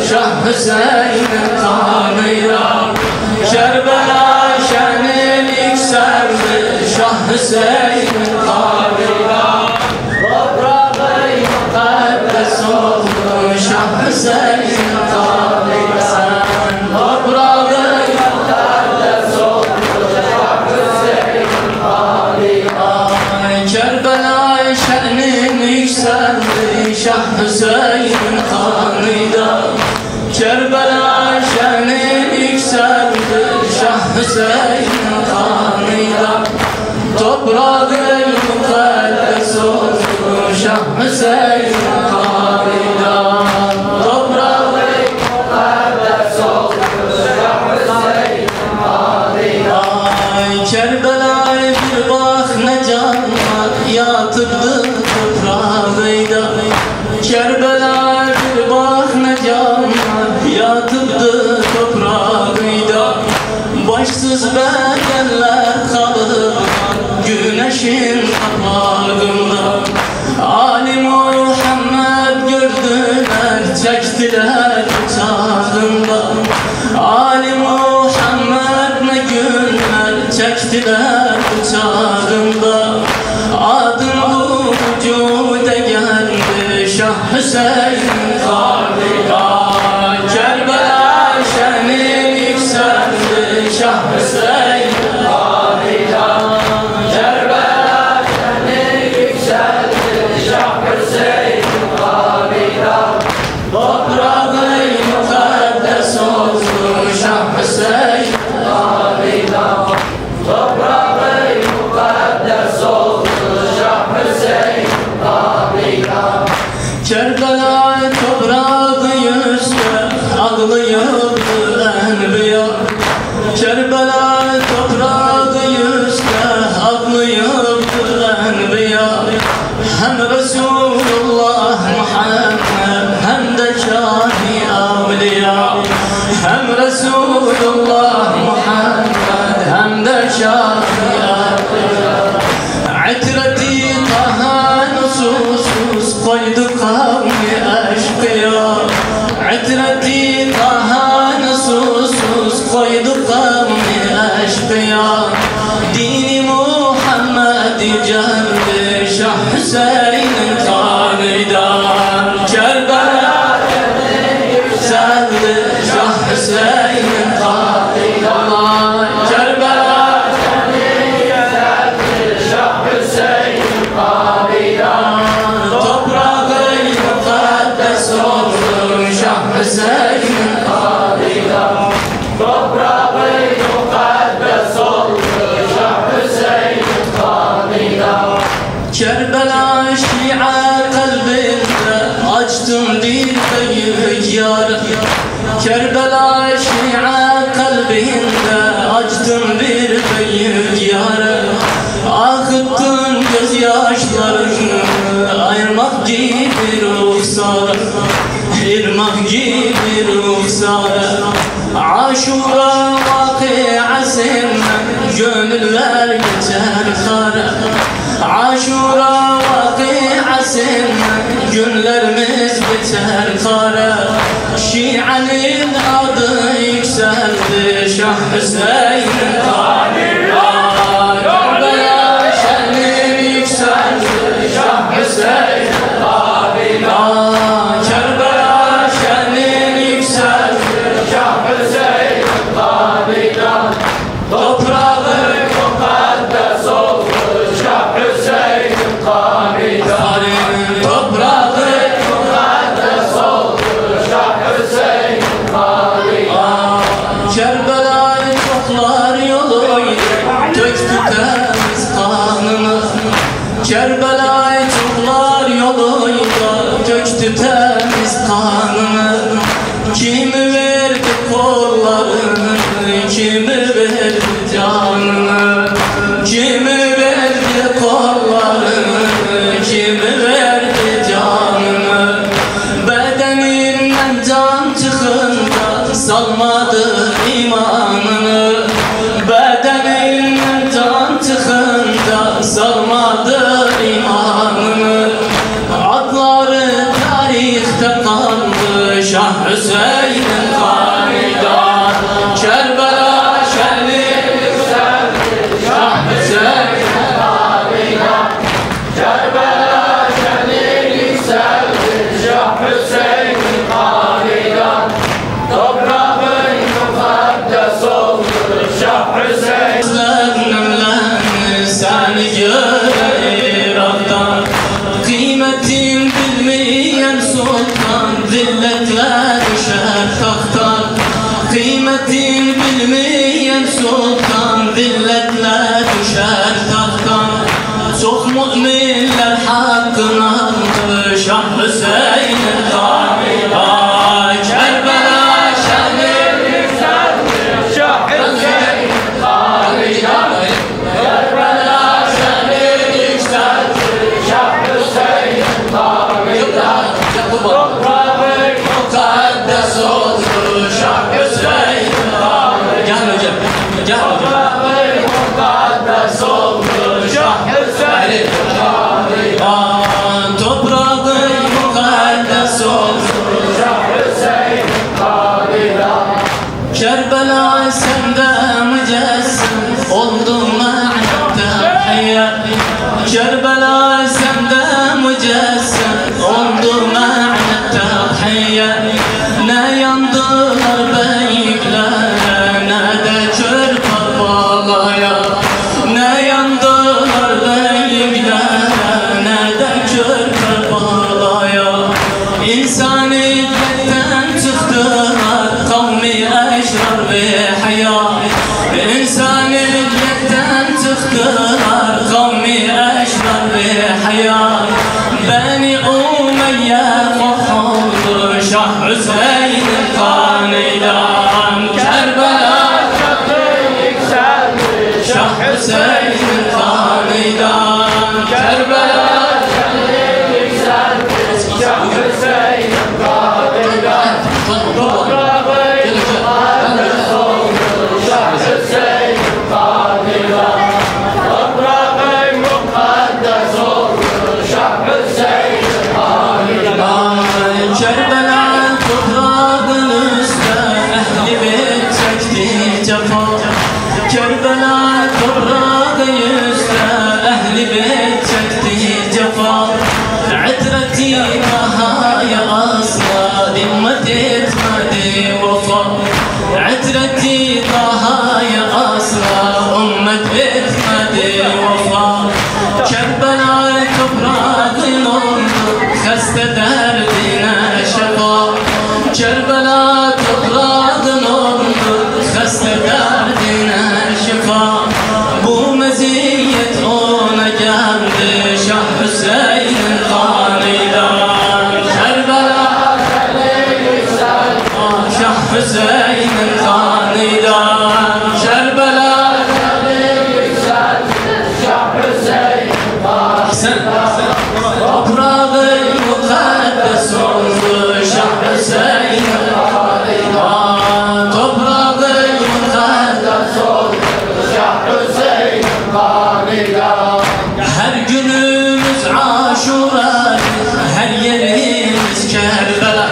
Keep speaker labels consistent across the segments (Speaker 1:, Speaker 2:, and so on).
Speaker 1: Şah Hüseyin'in kanıyla. Kerbela şenil yükseldi Şah Hüseyin'in kanıyla. Toprağı mukaddes oldu Şah Hüseyin'in kanıyla. Toprağı mukaddes oldu Şah Hüseyin'in kanıyla. Kerbela şenil yükseldi Şah Hüseyin'in kanıyla. Kerbela şenil yükseldi Şah Hüseyin'in kanıyla. Toprağı mukaddes oldu Şah Hüseyin'in kanıyla. Toprağı mukaddes oldu Şah Hüseyin'in kanıyla. Kerbelay'a bir bak ne canlar yatıptı toprağıyla. Kerbela'ya bir bak ne canlar yatıptı toprağıyla. Başsız bedenler kalır güneşin kapağında. Ali Muhammed gördüler çektiler bıçağında. Ali Muhammed ne günler çektiler bıçağında. Adın bu vücuda geldi Şah Hüseyin'in kanıyla. Kerbela şenil yükseldi Şah Hüseyin'in kanıyla. Kerbela şenil yükseldi Şah Hüseyin'in kanıyla. Toprağı mukaddes oldu Şah Hüseyin'in kanıyla. Toprağı mukaddes oldu Şah Hüseyin'in kanıyla. Kerbela toprağı yüzde ağlıyordu enbiya. Kerbela toprağı yüzde ağlıyordu enbiya. Hem Resulullah Muhammed hem de şahi avliya. Hem Resulullah Muhammed hem de şahi avliya. İtreti Taha nususuz koydu kavmi eşkıya. İtreti Taha nususuz koydu kavmi eşkıya. Dini Muhammed yüceldi Şah Hüseyin'in kanıyla. Kerbela yükseldi Şah Hüseyin'in kanıyla. Kerbela yükseldi Şah Hüseyin'in kanıyla. Toprağı mukaddes oldu Şah Hüseyin'in kanıyla. Toprağı mukaddes oldu Şah Hüseyin'in kanıyla. Kerbela şia kalbinde açtım bir büyük yara. Kerbela şia kalbinde açtım bir büyük yara. Akıttın gözyaşlarını ayırmak gibi ruhsara. Irmak gibi ruhsara. Aşura vakıasından gönüller geçer kara. Aşura vakıasından günlerimiz geçer kara. Şia'nın adı yükseldi Şah Hüseyin'in kanıyla. Kerbela şenil yükseldi Şah Hüseyin'in kanıyla. Kerbela şenil yükseldi Şah Hüseyin'in kanıyla. Toprağı mukaddes oldu Şah Hüseyin'in kanıyla. Toprağı mukaddes oldu Şah Hüseyin'in kanıyla. Kerbela çoklar yolu Hüseyin'in kanından. Kerbela şerri yükseldi Şah Hüseyin'in kanından. Kerbela şerri yükseldi Şah Hüseyin'in kanından. Toprağın mukaddes oldu Şah Hüseyin. Seni görer Allah'tan, kıymetin bilmeyen sultan zilletle düşer tahttan. Kıymetin bilmeyen sultan zilletle düşer tahttan. Çok müminler hakkını aldı Şah Hüseyin'in kanıyla. Kerbela şerri yükseldi Şah Hüseyin'in kanıyla. Kerbela şerri yükseldi Şah Hüseyin'in kanıyla. Toprağın mukaddes oldu Şah Hüseyin'in kanıyla. Gel hocam, gel hocam. Toprağın mukaddes oldu Şah Hüseyin'in kanıyla. Toprağın mukaddes oldu Şah Hüseyin'in kanıyla. Kerbela sende mücessem oldu ma'nada hayat. Kerbela sende mücessem oldu ma'nada hayat. Ne yandılar beylikler ne de kör Karbela'ya. Ne yandılar beylikler ne de kör Karbela'ya. İnsaniyetten çıktılar kavmi eşrar ve hayat. İnsaniyetten çıktılar kavmi eşrar ve hayat. Beni Umeyye korkuldu Şah Hüseyin'in kanıyla. Kerbela şerri yükseldi Şah Hüseyin'in kanıyla. Kerbela şerri yükseldi Şah Hüseyin'in kanıyla. Toprağın mukaddes oldu Şah Hüseyin'in kanıyla. Toprağın mukaddes oldu Şah Hüseyin'in kanıyla. Kerbela toprağın üstü ehli beyt çekti cefa. Kerbela toprağı üstü ehli beyt çekti cefa. Itreti Taha'ya asla dimmet etmedi vefa. Itreti Taha'ya asla ümmet etmedi vefa. Kerbela toprağın oldu hasta derdine şefa. Kerbela toprağın oldu hasta derdine şefa. Bu meziyet ona geldi Şah Hüseyin'in kanıyla. Kerbela şerri yükseldi Şah Hüseyin'in kanıyla. Kerbela şerri yükseldi Şah Hüseyin'in kanıyla. Toprağın mukaddes oldu Şah Hüseyin'in kanıyla. Toprağın mukaddes oldu Şah Hüseyin'in kanıyla. Her günümüz Aşura, her yerimiz Kerbela.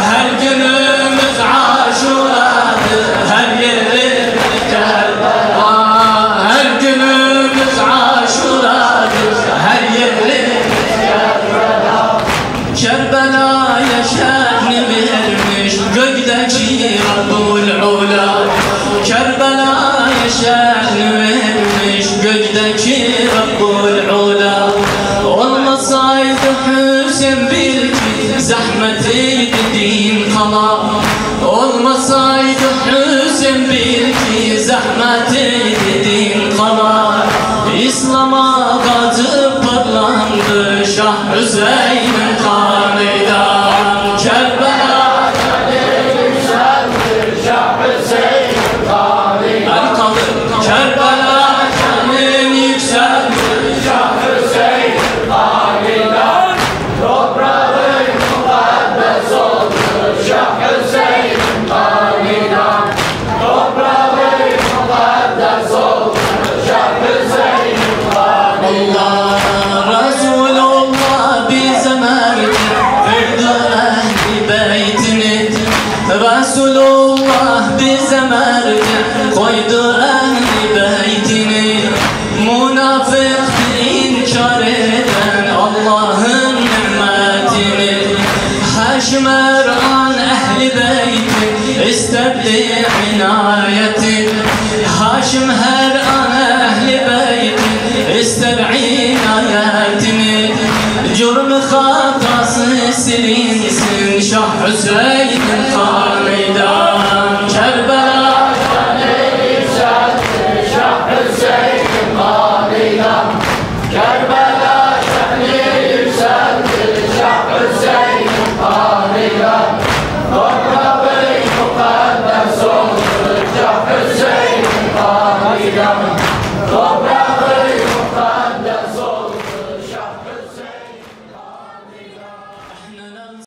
Speaker 1: Her günümüz Aşura, her yerimiz Kerbela. Her günümüz Aşura, her yerimiz Kerbela. Kerbela'ya şerni vermiş gökteki Rabbul Ula. Kerbela'ya şerni vermiş gökteki Rabbul Ula. Olmasaydı Hüseyin bil ki zahmetiydi din kala. Olmasaydı Hüseyin bil ki zahmetiydi din kala. İslam'a gazı parlandı Şah Hüseyin'in kanıyla. Kerbela şerri yükseldi Şah Hüseyin'in kanıyla. Kerbela şerri yükseldi Şah Hüseyin'in kanıyla. Toprağın mukaddes oldu Şah Hüseyin'in kanıyla. Toprağın mukaddes oldu Şah Hüseyin'in kanıyla. Resulullah bize merdi verdi عنايتني هاشم عن أهل بيتي استبدي عنايتي هاشم عن أهل بيتي استبعي عنايتني جرم خطأ سليم شاه حسين خالدا